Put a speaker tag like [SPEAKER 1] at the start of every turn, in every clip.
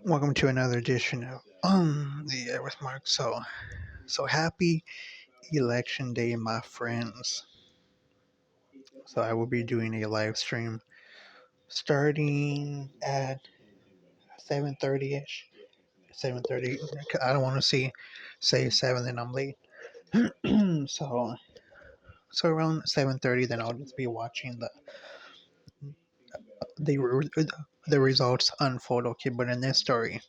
[SPEAKER 1] Welcome to another edition of the Air with Mark. So happy election day, my friends. So I will be doing a live stream starting at 7:30 ish. 7:30. I don't want to say 7 and I'm late. so so around 7:30, then I'll just be watching the the results unfold. Okay, but in this story,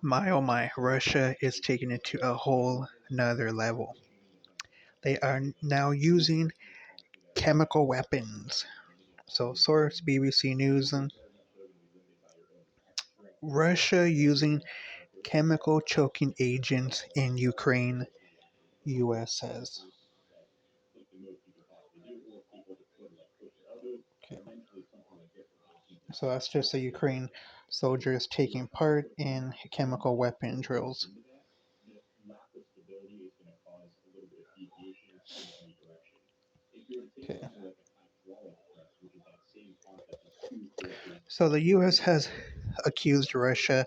[SPEAKER 1] my oh my, Russia is taking it to a whole another level. They are now using chemical weapons. So, source BBC News: Russia using chemical choking agents in Ukraine, US says. Okay. So, that's just the Ukraine soldiers taking part in chemical weapon drills. Okay. So, the US has accused Russia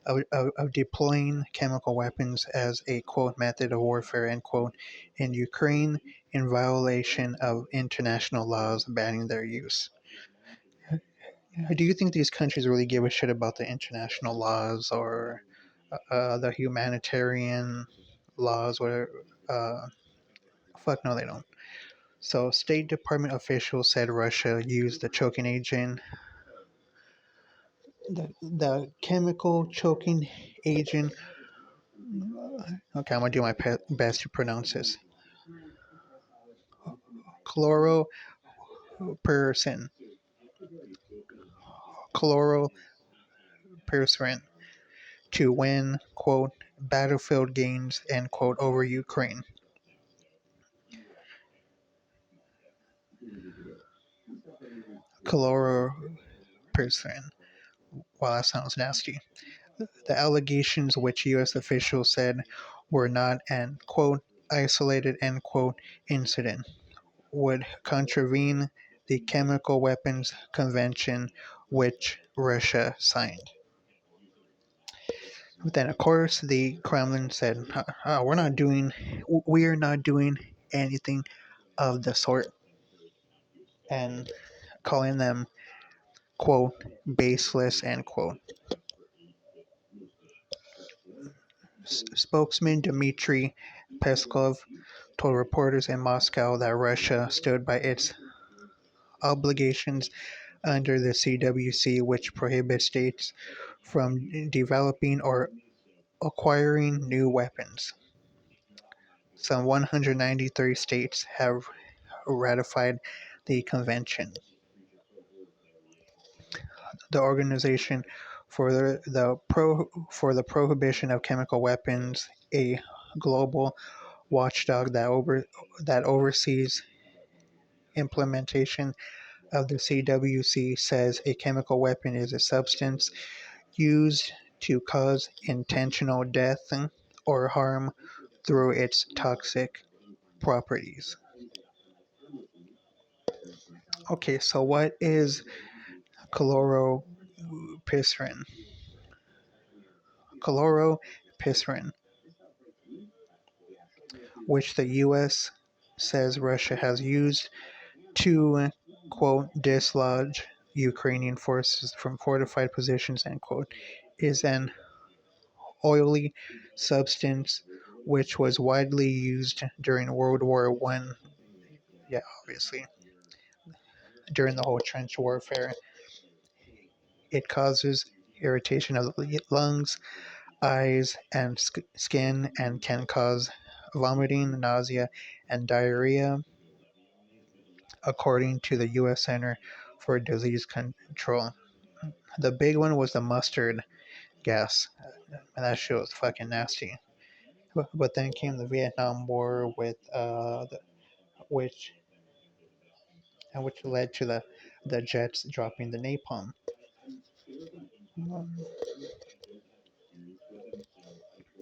[SPEAKER 1] of deploying chemical weapons as a quote method of warfare end quote in Ukraine in violation of international laws banning their use. Do you think these countries really give a shit about the international laws or the humanitarian laws? Whatever. Fuck no, they don't. So, State Department officials said Russia used the choking agent, the chemical choking agent. Okay, I'm gonna do my best to pronounce this. Chloropersin. Chloropersin to win, quote, battlefield gains, end quote, over Ukraine. Chloropersin. Wow, that sounds nasty. The allegations, which U.S. officials said were not an, quote, isolated, end quote, incident, would contravene the Chemical Weapons Convention which Russia signed. Then, of course, the Kremlin said, we're not doing anything of the sort, and calling them, quote, baseless, end quote. Spokesman Dmitry Peskov told reporters in Moscow that Russia stood by its obligations under the CWC, which prohibits states from developing or acquiring new weapons. Some 193 states have ratified the convention. The Organization for the Prohibition of Chemical Weapons, a global watchdog that oversees implementation of the CWC, says a chemical weapon is a substance used to cause intentional death or harm through its toxic properties. Okay, so what is chloropisrin? Chloropisrin, which the U.S. says Russia has used to, quote, dislodge Ukrainian forces from fortified positions, end quote, is an oily substance which was widely used during World War One. Yeah, obviously, during the whole trench warfare. It causes irritation of the lungs, eyes, and skin, and can cause vomiting, nausea, and diarrhea, according to the U.S. Center for Disease Control. The big one was the mustard gas, and that shit was fucking nasty. But then came the Vietnam War, which which led to the Jets dropping the napalm.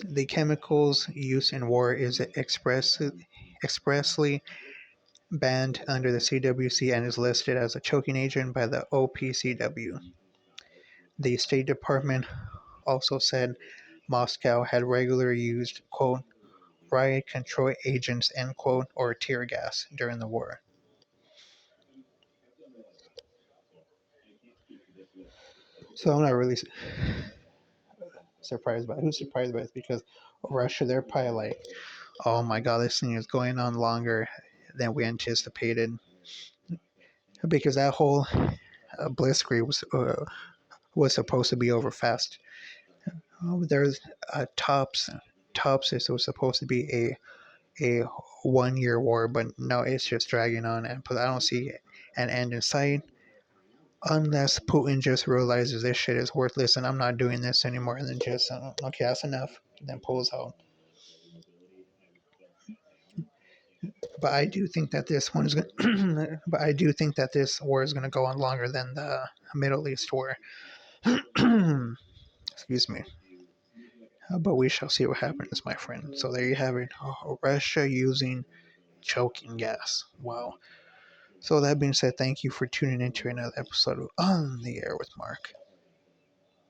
[SPEAKER 1] The chemicals used in war is expressly banned under the CWC and is listed as a choking agent by the OPCW. The State Department also said Moscow had regularly used, quote, riot control agents, end quote, or tear gas during the war. So I'm not really surprised by it. Who's surprised by it? Because Russia, they're probably like, oh my god, this thing is going on longer than we anticipated. Because that whole blitzkrieg was supposed to be over fast. There's tops. Tops is was supposed to be a 1 year war, but no, it's just dragging on, and I don't see an end in sight unless Putin just realizes this shit is worthless and I'm not doing this anymore, and then just okay, that's enough, then pulls out. But I do think that this one is going. But I do think that this war is going to go on longer than the Middle East war. Excuse me. But we shall see what happens, my friend. So there you have it. Russia using choking gas. Wow. So that being said, thank you for tuning into another episode of On the Air with Mark.